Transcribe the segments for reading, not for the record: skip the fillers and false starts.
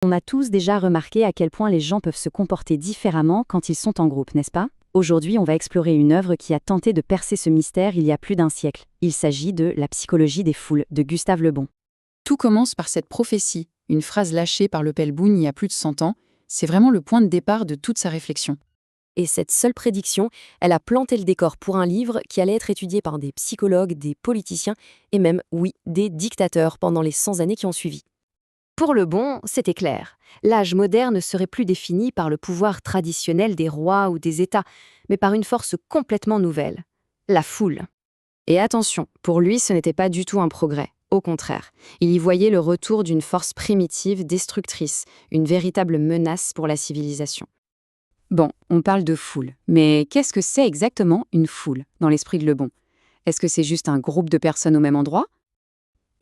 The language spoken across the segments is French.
On a tous déjà remarqué à quel point les gens peuvent se comporter différemment quand ils sont en groupe, n'est-ce pas? Aujourd'hui, on va explorer une œuvre qui a tenté de percer ce mystère il y a plus d'un siècle. Il s'agit de La psychologie des foules de Gustave Le Bon. Tout commence par cette prophétie, une phrase lâchée par le Pelboun il y a plus de 100 ans. C'est vraiment le point de départ de toute sa réflexion. Et cette seule prédiction, elle a planté le décor pour un livre qui allait être étudié par des psychologues, des politiciens et même, oui, des dictateurs pendant les 100 années qui ont suivi. Pour Le Bon, c'était clair. L'âge moderne ne serait plus défini par le pouvoir traditionnel des rois ou des États, mais par une force complètement nouvelle, la foule. Et attention, pour lui, ce n'était pas du tout un progrès. Au contraire, il y voyait le retour d'une force primitive, destructrice, une véritable menace pour la civilisation. Bon, on parle de foule, mais qu'est-ce que c'est exactement une foule, dans l'esprit de Le Bon? Est-ce que c'est juste un groupe de personnes au même endroit?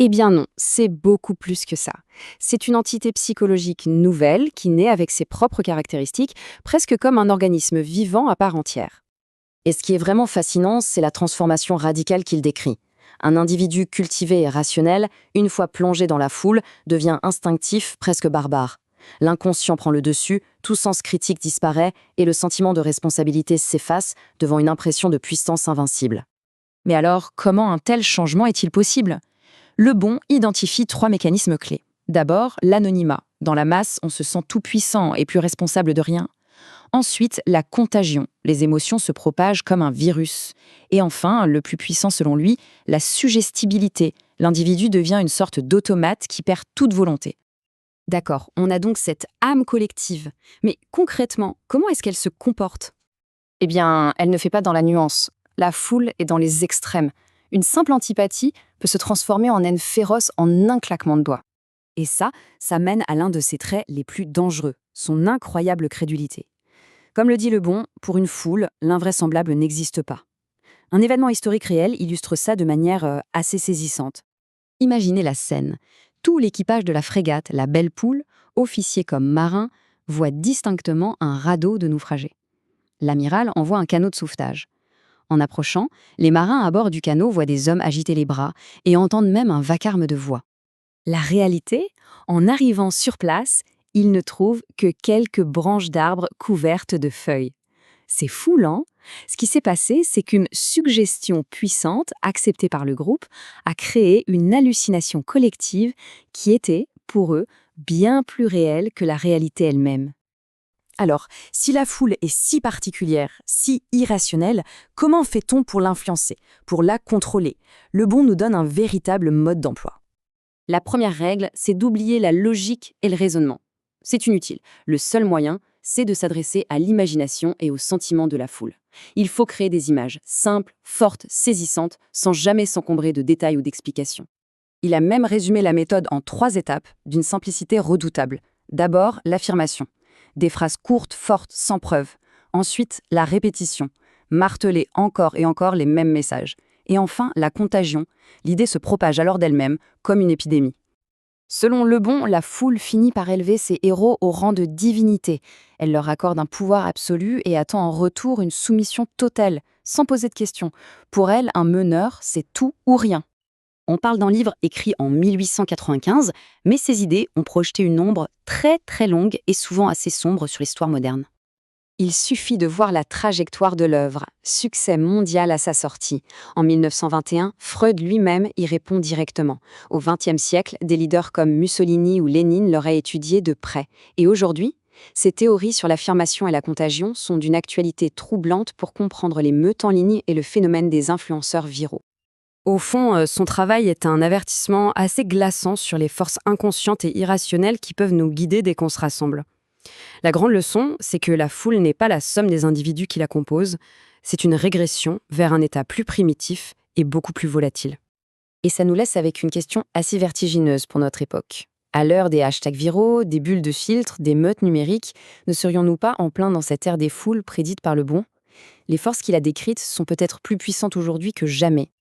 Eh bien non, c'est beaucoup plus que ça. C'est une entité psychologique nouvelle qui naît avec ses propres caractéristiques, presque comme un organisme vivant à part entière. Et ce qui est vraiment fascinant, c'est la transformation radicale qu'il décrit. Un individu cultivé et rationnel, une fois plongé dans la foule, devient instinctif, presque barbare. L'inconscient prend le dessus, tout sens critique disparaît et le sentiment de responsabilité s'efface devant une impression de puissance invincible. Mais alors, comment un tel changement est-il possible? Le Bon identifie 3 mécanismes clés. D'abord, l'anonymat. Dans la masse, on se sent tout puissant et plus responsable de rien. Ensuite, la contagion. Les émotions se propagent comme un virus. Et enfin, le plus puissant selon lui, la suggestibilité. L'individu devient une sorte d'automate qui perd toute volonté. D'accord, on a donc cette âme collective. Mais concrètement, comment est-ce qu'elle se comporte? Eh bien, elle ne fait pas dans la nuance. La foule est dans les extrêmes. Une simple antipathie peut se transformer en haine féroce en un claquement de doigts. Et ça mène à l'un de ses traits les plus dangereux, son incroyable crédulité. Comme le dit Le Bon, pour une foule, l'invraisemblable n'existe pas. Un événement historique réel illustre ça de manière assez saisissante. Imaginez la scène. Tout l'équipage de la frégate, la Belle Poule, officiers comme marins, voit distinctement un radeau de naufragés. L'amiral envoie un canot de sauvetage. En approchant, les marins à bord du canot voient des hommes agiter les bras et entendent même un vacarme de voix. La réalité, en arrivant sur place, ils ne trouvent que quelques branches d'arbres couvertes de feuilles. C'est foulant. Ce qui s'est passé, c'est qu'une suggestion puissante, acceptée par le groupe, a créé une hallucination collective qui était, pour eux, bien plus réelle que la réalité elle-même. Alors, si la foule est si particulière, si irrationnelle, comment fait-on pour l'influencer, pour la contrôler? Le Bon nous donne un véritable mode d'emploi. La première règle, c'est d'oublier la logique et le raisonnement. C'est inutile. Le seul moyen, c'est de s'adresser à l'imagination et aux sentiments de la foule. Il faut créer des images simples, fortes, saisissantes, sans jamais s'encombrer de détails ou d'explications. Il a même résumé la méthode en 3 étapes, d'une simplicité redoutable. D'abord, l'affirmation. Des phrases courtes, fortes, sans preuve. Ensuite, la répétition. Marteler encore et encore les mêmes messages. Et enfin, la contagion. L'idée se propage alors d'elle-même, comme une épidémie. Selon Le Bon, la foule finit par élever ses héros au rang de divinité. Elle leur accorde un pouvoir absolu et attend en retour une soumission totale, sans poser de questions. Pour elle, un meneur, c'est tout ou rien. On parle d'un livre écrit en 1895, mais ses idées ont projeté une ombre très très longue et souvent assez sombre sur l'histoire moderne. Il suffit de voir la trajectoire de l'œuvre, succès mondial à sa sortie. En 1921, Freud lui-même y répond directement. Au XXe siècle, des leaders comme Mussolini ou Lénine l'auraient étudié de près. Et aujourd'hui, ces théories sur l'affirmation et la contagion sont d'une actualité troublante pour comprendre les meutes en ligne et le phénomène des influenceurs viraux. Au fond, son travail est un avertissement assez glaçant sur les forces inconscientes et irrationnelles qui peuvent nous guider dès qu'on se rassemble. La grande leçon, c'est que la foule n'est pas la somme des individus qui la composent, c'est une régression vers un état plus primitif et beaucoup plus volatile. Et ça nous laisse avec une question assez vertigineuse pour notre époque. À l'heure des hashtags viraux, des bulles de filtres, des meutes numériques, ne serions-nous pas en plein dans cette ère des foules prédite par Le Bon? Les forces qu'il a décrites sont peut-être plus puissantes aujourd'hui que jamais.